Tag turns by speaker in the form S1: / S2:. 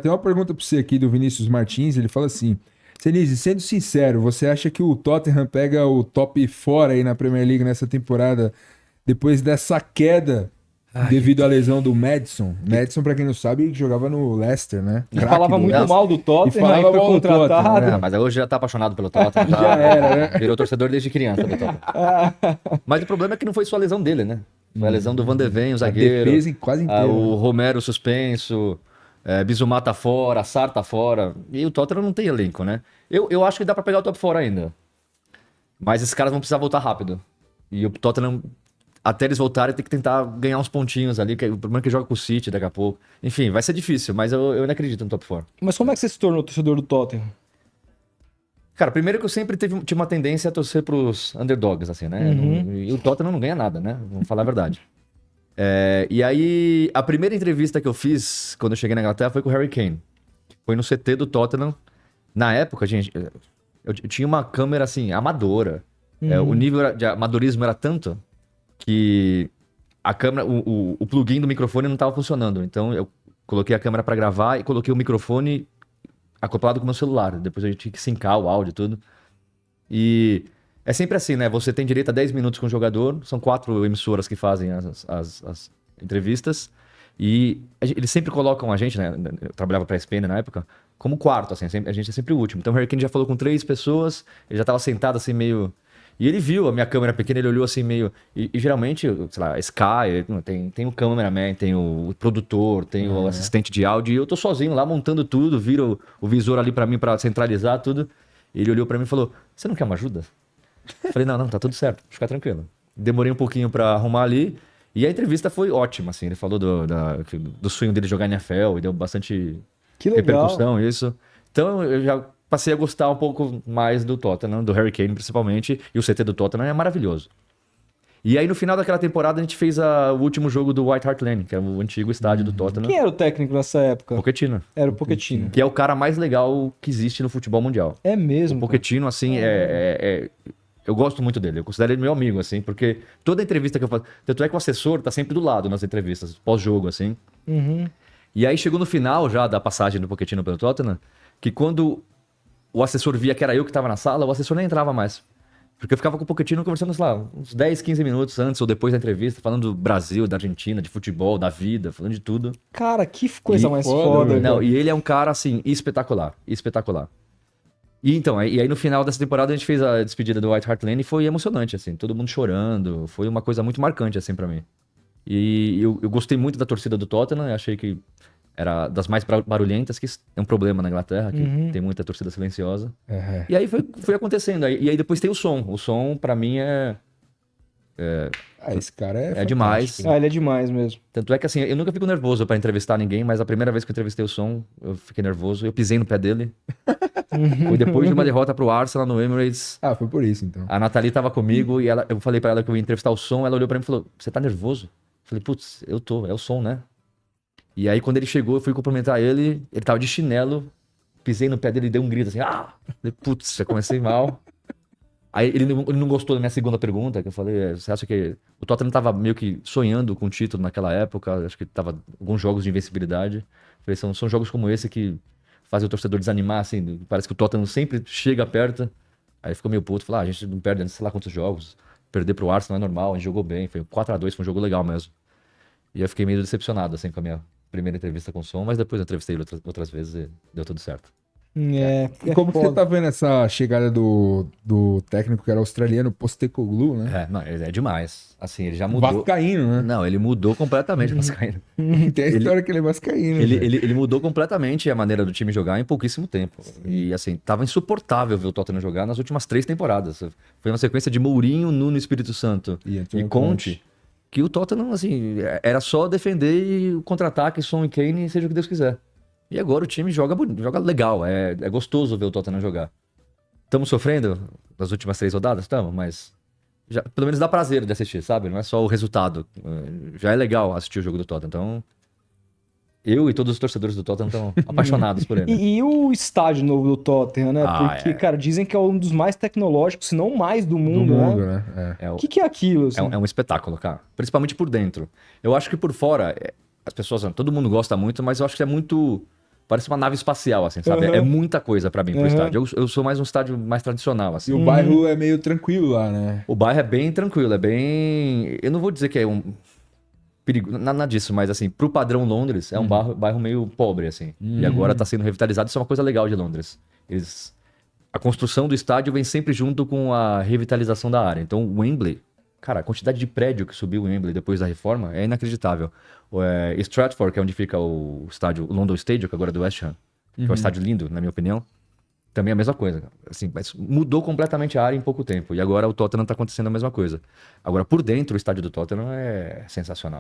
S1: Tem uma pergunta para você aqui do Vinícius Martins, ele fala assim: Senise, sendo sincero, você acha que o Tottenham pega o top fora aí na Premier League nessa temporada depois dessa queda devido à lesão do Madison? Madison, para quem não sabe, jogava no Leicester, né?
S2: E falava muito mal do Tottenham, aí foi contratado.
S3: Né? Mas hoje já tá apaixonado pelo Tottenham,
S1: Já era, né?
S3: Virou torcedor desde criança do Tottenham. Mas o problema é que não foi só a lesão dele, né? Foi a lesão do Van de Ven, o zagueiro.
S1: A defesa quase inteira.
S3: O Romero suspenso, Bissouma tá fora, Sarr tá fora. E o Tottenham não tem elenco, né? Eu acho que dá pra pegar o top fora ainda. Mas esses caras vão precisar voltar rápido. E o Tottenham, até eles voltarem, tem que tentar ganhar uns pontinhos ali. O problema é que joga com o City daqui a pouco. Enfim, vai ser difícil, mas eu ainda acredito no top 4.
S2: Mas como é que você se tornou torcedor do Tottenham?
S3: Cara, primeiro que eu sempre tinha uma tendência a torcer pros underdogs, assim, né? E o Tottenham não ganha nada, né? Vamos falar a verdade. E aí, a primeira entrevista que eu fiz quando eu cheguei na Inglaterra foi com o Harry Kane. Foi no CT do Tottenham. Na época, gente, eu tinha uma câmera, assim, amadora. O nível de amadorismo era tanto que a câmera, o plugin do microfone não estava funcionando. Então, eu coloquei a câmera para gravar e coloquei o microfone acoplado com o meu celular. Depois eu tinha que sincar o áudio e tudo. E é sempre assim, né? Você tem direito a 10 minutos com o jogador. São 4 emissoras que fazem as entrevistas. E eles sempre colocam a gente, né? Eu trabalhava para a ESPN na época, como quarto, assim. A gente é sempre o último. Então o Harry Kane já falou com 3 pessoas. Ele já estava sentado assim meio... E ele viu a minha câmera pequena, ele olhou assim meio... E geralmente, sei lá, Sky, tem o cameraman, tem o produtor, tem o assistente de áudio. E eu tô sozinho lá montando tudo, vira o visor ali pra mim pra centralizar tudo. Ele olhou pra mim e falou, você não quer uma ajuda? Eu falei, não, tá tudo certo, fica tranquilo. Demorei um pouquinho pra arrumar ali. E a entrevista foi ótima, assim. Ele falou do sonho dele jogar NFL e deu bastante repercussão, isso. Então eu já passei a gostar um pouco mais do Tottenham, do Harry Kane principalmente, e o CT do Tottenham é maravilhoso. E aí no final daquela temporada a gente fez o último jogo do White Hart Lane, que é o antigo estádio do Tottenham.
S2: Quem era o técnico nessa época?
S3: Pochettino.
S2: Era o Pochettino.
S3: Que é o cara mais legal que existe no futebol mundial.
S2: É mesmo?
S3: O Pochettino, assim, eu gosto muito dele, eu considero ele meu amigo, assim, porque toda entrevista que eu faço... Tanto é que o assessor tá sempre do lado nas entrevistas, pós-jogo, assim. E aí chegou no final já da passagem do Pochettino pelo Tottenham, que quando o assessor via que era eu que estava na sala, o assessor nem entrava mais. Porque eu ficava com o Pochettino conversando, sei lá, uns 10, 15 minutos antes ou depois da entrevista, falando do Brasil, da Argentina, de futebol, da vida, falando de tudo.
S2: Cara, que coisa mais foda.
S3: Não, e ele é um cara, assim, espetacular. Espetacular. E então, e aí no final dessa temporada a gente fez a despedida do White Hart Lane e foi emocionante, assim, todo mundo chorando. Foi uma coisa muito marcante, assim, pra mim. E eu gostei muito da torcida do Tottenham, eu achei que era das mais barulhentas, que é um problema na Inglaterra, que tem muita torcida silenciosa. E aí foi acontecendo. E aí depois tem o som. O som, pra mim,
S1: esse cara é
S3: demais.
S2: Ele é demais mesmo.
S3: Tanto é que, assim, eu nunca fico nervoso pra entrevistar ninguém, mas a primeira vez que eu entrevistei o som, eu fiquei nervoso. Eu pisei no pé dele. Foi depois de uma derrota pro Arsenal no Emirates.
S1: Ah, foi por isso, então.
S3: A Nathalie tava comigo e eu falei pra ela que eu ia entrevistar o som. Ela olhou pra mim e falou, você tá nervoso? Eu falei, putz, eu tô, é o som, né? E aí, quando ele chegou, eu fui cumprimentar ele tava de chinelo, pisei no pé dele e dei um grito assim, Falei, putz, já comecei mal. Aí ele não gostou da minha segunda pergunta, que eu falei, você acha que o Tottenham tava meio que sonhando com o título naquela época, acho que tava alguns jogos de invencibilidade. Eu falei, são jogos como esse que fazem o torcedor desanimar, assim, parece que o Tottenham sempre chega perto. Aí ficou meio puto, falou, a gente não perde, sei lá quantos jogos, perder pro Arsenal é normal, a gente jogou bem, foi 4-2, foi um jogo legal mesmo. E eu fiquei meio decepcionado, assim, com a minha primeira entrevista com o som, mas depois eu entrevistei ele outras vezes e deu tudo certo.
S1: E como que você tá vendo essa chegada do técnico que era australiano, Postecoglou, né?
S3: É demais. Assim, ele já mudou.
S1: Vascaíno, né?
S3: Não, ele mudou completamente o Vascaíno.
S1: Tem a história que ele é vascaíno.
S3: Ele mudou completamente a maneira do time jogar em pouquíssimo tempo. E assim, tava insuportável ver o Tottenham jogar nas últimas 3 temporadas. Foi uma sequência de Mourinho, Nuno Espírito Santo e Conte. Que o Tottenham, assim, era só defender e o contra-ataque, Son e Kane, seja o que Deus quiser. E agora o time joga legal, é gostoso ver o Tottenham jogar. Estamos sofrendo nas últimas 3 rodadas? Estamos, mas já, pelo menos dá prazer de assistir, sabe? Não é só o resultado. Já é legal assistir o jogo do Tottenham, então... Eu e todos os torcedores do Tottenham estão apaixonados por ele.
S2: E o estádio novo do Tottenham, né? Porque, cara, dizem que é um dos mais tecnológicos, se não mais do mundo, né? O que é aquilo? Assim?
S3: É um espetáculo, cara. Principalmente por dentro. Eu acho que por fora, as pessoas, todo mundo gosta muito, mas eu acho que é muito Parece uma nave espacial, assim, sabe? É muita coisa pra mim pro estádio. Eu sou mais um estádio mais tradicional, assim.
S1: E o bairro é meio tranquilo lá, né?
S3: O bairro é bem tranquilo, é bem... Eu não vou dizer que é um perigo, nada disso, mas assim, pro padrão Londres, é um bairro meio pobre, assim. E agora tá sendo revitalizado, isso é uma coisa legal de Londres. A construção do estádio vem sempre junto com a revitalização da área. Então, o Wembley, cara, a quantidade de prédio que subiu o Wembley depois da reforma é inacreditável. Stratford, que é onde fica o estádio, o London Stadium, que agora é do West Ham, que é um estádio lindo, na minha opinião, também é a mesma coisa. Assim, mas mudou completamente a área em pouco tempo. E agora o Tottenham tá acontecendo a mesma coisa. Agora, por dentro, o estádio do Tottenham é sensacional.